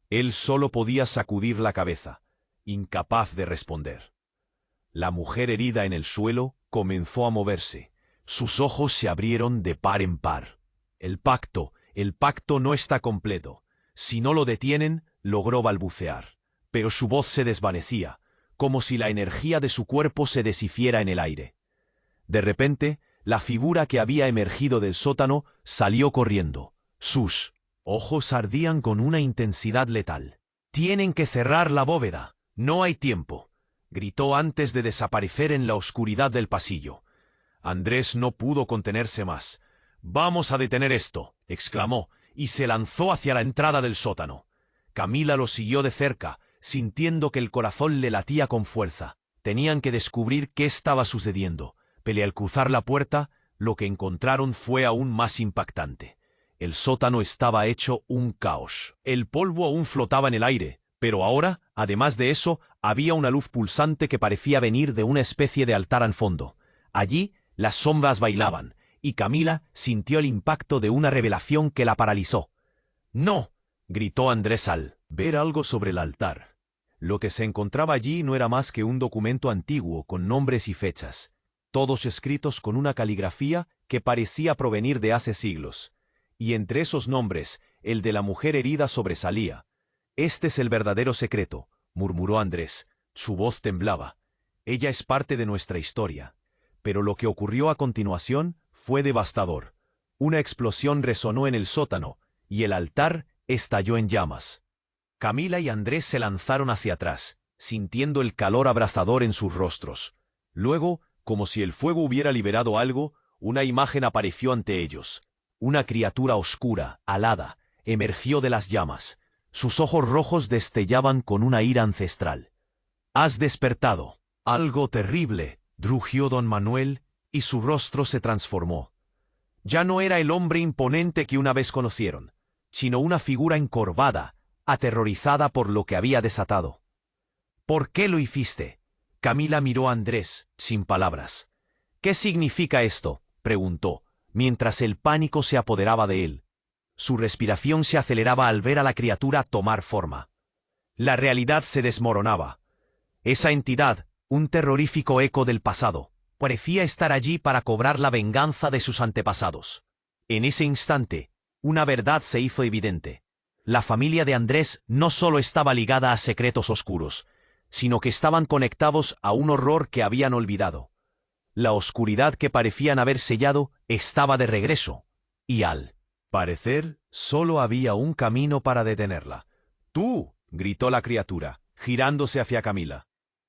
Él solo podía sacudir la cabeza, incapaz de responder. La mujer herida en el suelo comenzó a moverse. Sus ojos se abrieron de par en par. El pacto no está completo. Si no lo detienen, logró balbucear. Pero su voz se desvanecía, como si la energía de su cuerpo se deshiciera en el aire. De repente, la figura que había emergido del sótano salió corriendo. Sus ojos ardían con una intensidad letal. —Tienen que cerrar la bóveda. No hay tiempo —gritó antes de desaparecer en la oscuridad del pasillo. Andrés no pudo contenerse más. —Vamos a detener esto —exclamó, y se lanzó hacia la entrada del sótano. Camila lo siguió de cerca, sintiendo que el corazón le latía con fuerza. Tenían que descubrir qué estaba sucediendo, pero al cruzar la puerta, lo que encontraron fue aún más impactante. El sótano estaba hecho un caos. El polvo aún flotaba en el aire, pero ahora, además de eso, había una luz pulsante que parecía venir de una especie de altar al fondo. Allí, las sombras bailaban, y Camila sintió el impacto de una revelación que la paralizó. —¡No! —gritó Andrés al ver algo sobre el altar. Lo que se encontraba allí no era más que un documento antiguo con nombres y fechas, todos escritos con una caligrafía que parecía provenir de hace siglos. Y entre esos nombres, el de la mujer herida sobresalía. —Este es el verdadero secreto —murmuró Andrés. Su voz temblaba. Ella es parte de nuestra historia. Pero lo que ocurrió a continuación fue devastador. Una explosión resonó en el sótano, y el altar estalló en llamas. Camila y Andrés se lanzaron hacia atrás, sintiendo el calor abrasador en sus rostros. Luego, como si el fuego hubiera liberado algo, una imagen apareció ante ellos. Una criatura oscura, alada, emergió de las llamas. Sus ojos rojos destellaban con una ira ancestral. —Has despertado. Algo terrible —rugió don Manuel, y su rostro se transformó. Ya no era el hombre imponente que una vez conocieron, sino una figura encorvada, aterrorizada por lo que había desatado. —¿Por qué lo hiciste? Camila miró a Andrés, sin palabras. —¿Qué significa esto? —preguntó, mientras el pánico se apoderaba de él. Su respiración se aceleraba al ver a la criatura tomar forma. La realidad se desmoronaba. Esa entidad, un terrorífico eco del pasado, parecía estar allí para cobrar la venganza de sus antepasados. En ese instante, una verdad se hizo evidente. La familia de Andrés no solo estaba ligada a secretos oscuros, sino que estaban conectados a un horror que habían olvidado. La oscuridad que parecían haber sellado estaba de regreso, y al parecer, solo había un camino para detenerla. —¡Tú! —gritó la criatura, girándose hacia Camila.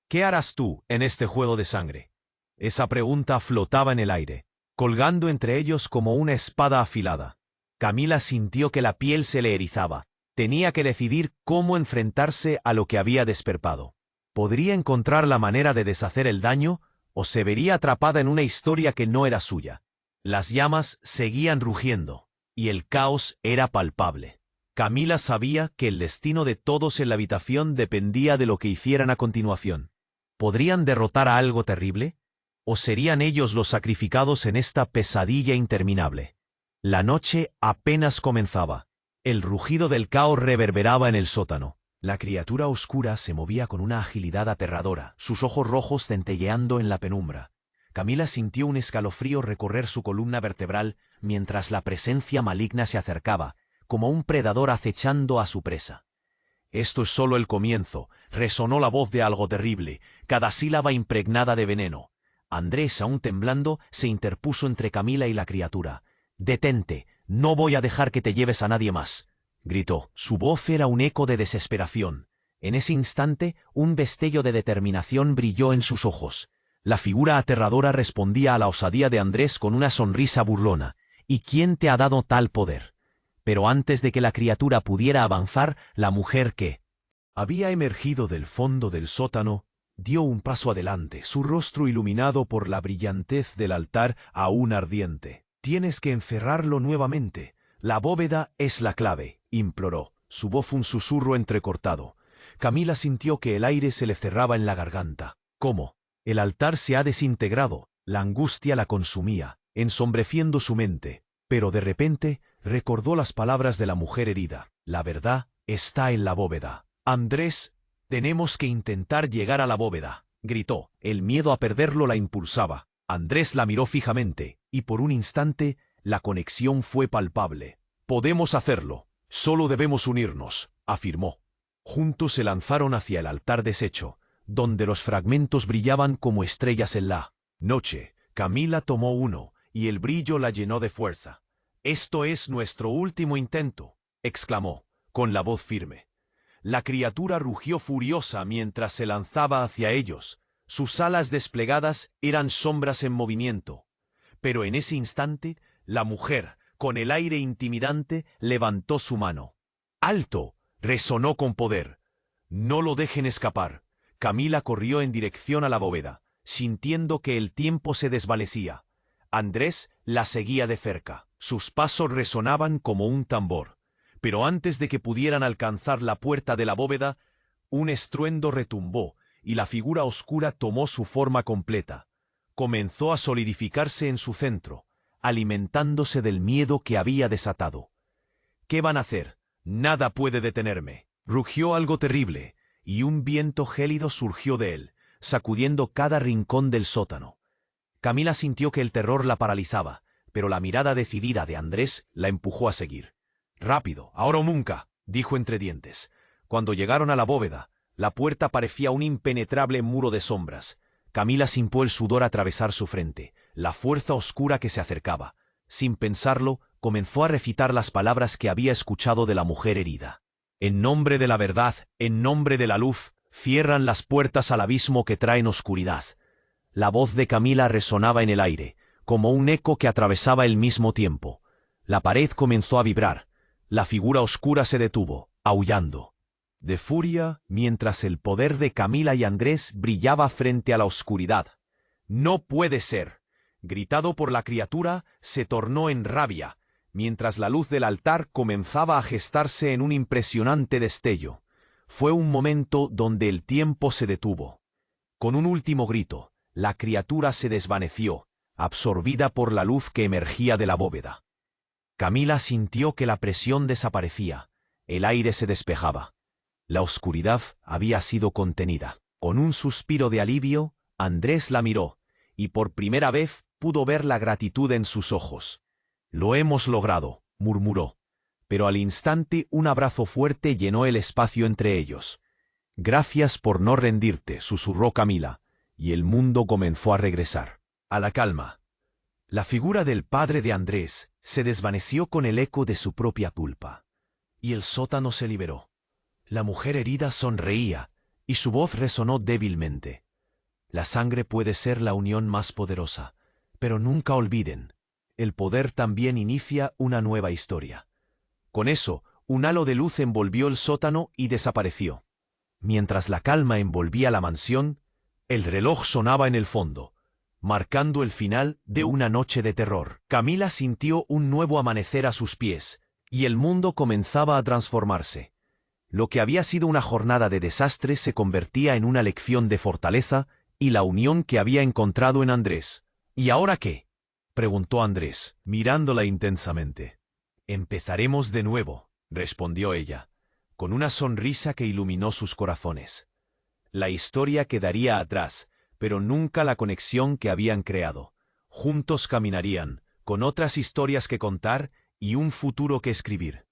—¿Qué harás tú en este juego de sangre? Esa pregunta flotaba en el aire, colgando entre ellos como una espada afilada. Camila sintió que la piel se le erizaba. Tenía que decidir cómo enfrentarse a lo que había despertado. ¿Podría encontrar la manera de deshacer el daño o se vería atrapada en una historia que no era suya? Las llamas seguían rugiendo, y el caos era palpable. Camila sabía que el destino de todos en la habitación dependía de lo que hicieran a continuación. ¿Podrían derrotar a algo terrible? ¿O serían ellos los sacrificados en esta pesadilla interminable? La noche apenas comenzaba. El rugido del caos reverberaba en el sótano. La criatura oscura se movía con una agilidad aterradora, sus ojos rojos centelleando en la penumbra. Camila sintió un escalofrío recorrer su columna vertebral mientras la presencia maligna se acercaba, como un predador acechando a su presa. —Esto es solo el comienzo —resonó la voz de algo terrible, cada sílaba impregnada de veneno. Andrés, aún temblando, se interpuso entre Camila y la criatura. —Detente, no voy a dejar que te lleves a nadie más —gritó. Su voz era un eco de desesperación. En ese instante, un destello de determinación brilló en sus ojos. La figura aterradora respondía a la osadía de Andrés con una sonrisa burlona. —¿Y quién te ha dado tal poder? Pero antes de que la criatura pudiera avanzar, la mujer que había emergido del fondo del sótano dio un paso adelante, su rostro iluminado por la brillantez del altar aún ardiente. —Tienes que encerrarlo nuevamente. La bóveda es la clave imploró. Su voz un susurro entrecortado. Camila sintió que el aire se le cerraba en la garganta. ¿Cómo? El altar se ha desintegrado. La angustia la consumía, ensombreciendo su mente. Pero de repente recordó las palabras de la mujer herida. La verdad está en la bóveda. Andrés, tenemos que intentar llegar a la bóveda, gritó. El miedo a perderlo la impulsaba. Andrés la miró fijamente, y por un instante la conexión fue palpable. Podemos hacerlo. Solo debemos unirnos, afirmó. Juntos se lanzaron hacia el altar deshecho, donde los fragmentos brillaban como estrellas en la noche. Camila tomó uno, y el brillo la llenó de fuerza. «Esto es nuestro último intento», exclamó, con la voz firme. La criatura rugió furiosa mientras se lanzaba hacia ellos. Sus alas desplegadas eran sombras en movimiento. Pero en ese instante, la mujer, con el aire intimidante, levantó su mano. «¡Alto!», resonó con poder. «No lo dejen escapar». Camila corrió en dirección a la bóveda, sintiendo que el tiempo se desvanecía. Andrés la seguía de cerca. Sus pasos resonaban como un tambor. Pero antes de que pudieran alcanzar la puerta de la bóveda, un estruendo retumbó y la figura oscura tomó su forma completa. Comenzó a solidificarse en su centro, alimentándose del miedo que había desatado. «¿Qué van a hacer? Nada puede detenerme», rugió algo terrible, y un viento gélido surgió de él, sacudiendo cada rincón del sótano. Camila sintió que el terror la paralizaba, pero la mirada decidida de Andrés la empujó a seguir. «Rápido, ahora o nunca», dijo entre dientes. Cuando llegaron a la bóveda, la puerta parecía un impenetrable muro de sombras. Camila sintió el sudor atravesar su frente, la fuerza oscura que se acercaba. Sin pensarlo, comenzó a recitar las palabras que había escuchado de la mujer herida. «En nombre de la verdad, en nombre de la luz, cierran las puertas al abismo que traen oscuridad». La voz de Camila resonaba en el aire, como un eco que atravesaba el mismo tiempo. La pared comenzó a vibrar. La figura oscura se detuvo, aullando de furia, mientras el poder de Camila y Andrés brillaba frente a la oscuridad. «¡No puede ser!», gritado por la criatura, se tornó en rabia, mientras la luz del altar comenzaba a gestarse en un impresionante destello. Fue un momento donde el tiempo se detuvo. Con un último grito, la criatura se desvaneció, absorbida por la luz que emergía de la bóveda. Camila sintió que la presión desaparecía, el aire se despejaba. La oscuridad había sido contenida. Con un suspiro de alivio, Andrés la miró, y por primera vez pudo ver la gratitud en sus ojos. «Lo hemos logrado», murmuró, pero al instante un abrazo fuerte llenó el espacio entre ellos. «Gracias por no rendirte», susurró Camila, y el mundo comenzó a regresar a la calma. La figura del padre de Andrés se desvaneció con el eco de su propia culpa, y el sótano se liberó. La mujer herida sonreía, y su voz resonó débilmente. «La sangre puede ser la unión más poderosa, pero nunca olviden, el poder también inicia una nueva historia». Con eso, un halo de luz envolvió el sótano y desapareció. Mientras la calma envolvía la mansión, el reloj sonaba en el fondo, marcando el final de una noche de terror. Camila sintió un nuevo amanecer a sus pies, y el mundo comenzaba a transformarse. Lo que había sido una jornada de desastre se convertía en una lección de fortaleza y la unión que había encontrado en Andrés. «¿Y ahora qué?», preguntó Andrés, mirándola intensamente. «Empezaremos de nuevo», respondió ella, con una sonrisa que iluminó sus corazones. La historia quedaría atrás, pero nunca la conexión que habían creado. Juntos caminarían, con otras historias que contar y un futuro que escribir.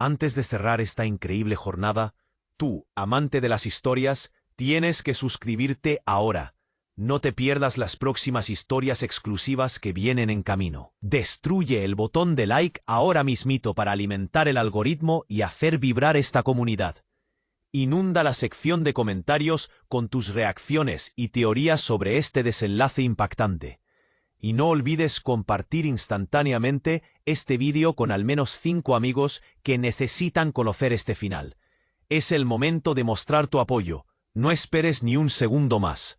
Antes de cerrar esta increíble jornada, tú, amante de las historias, tienes que suscribirte ahora. No te pierdas las próximas historias exclusivas que vienen en camino. Destruye el botón de like ahora mismito para alimentar el algoritmo y hacer vibrar esta comunidad. Inunda la sección de comentarios con tus reacciones y teorías sobre este desenlace impactante. Y no olvides compartir instantáneamente este vídeo con al menos 5 amigos que necesitan conocer este final. Es el momento de mostrar tu apoyo. No esperes ni un segundo más.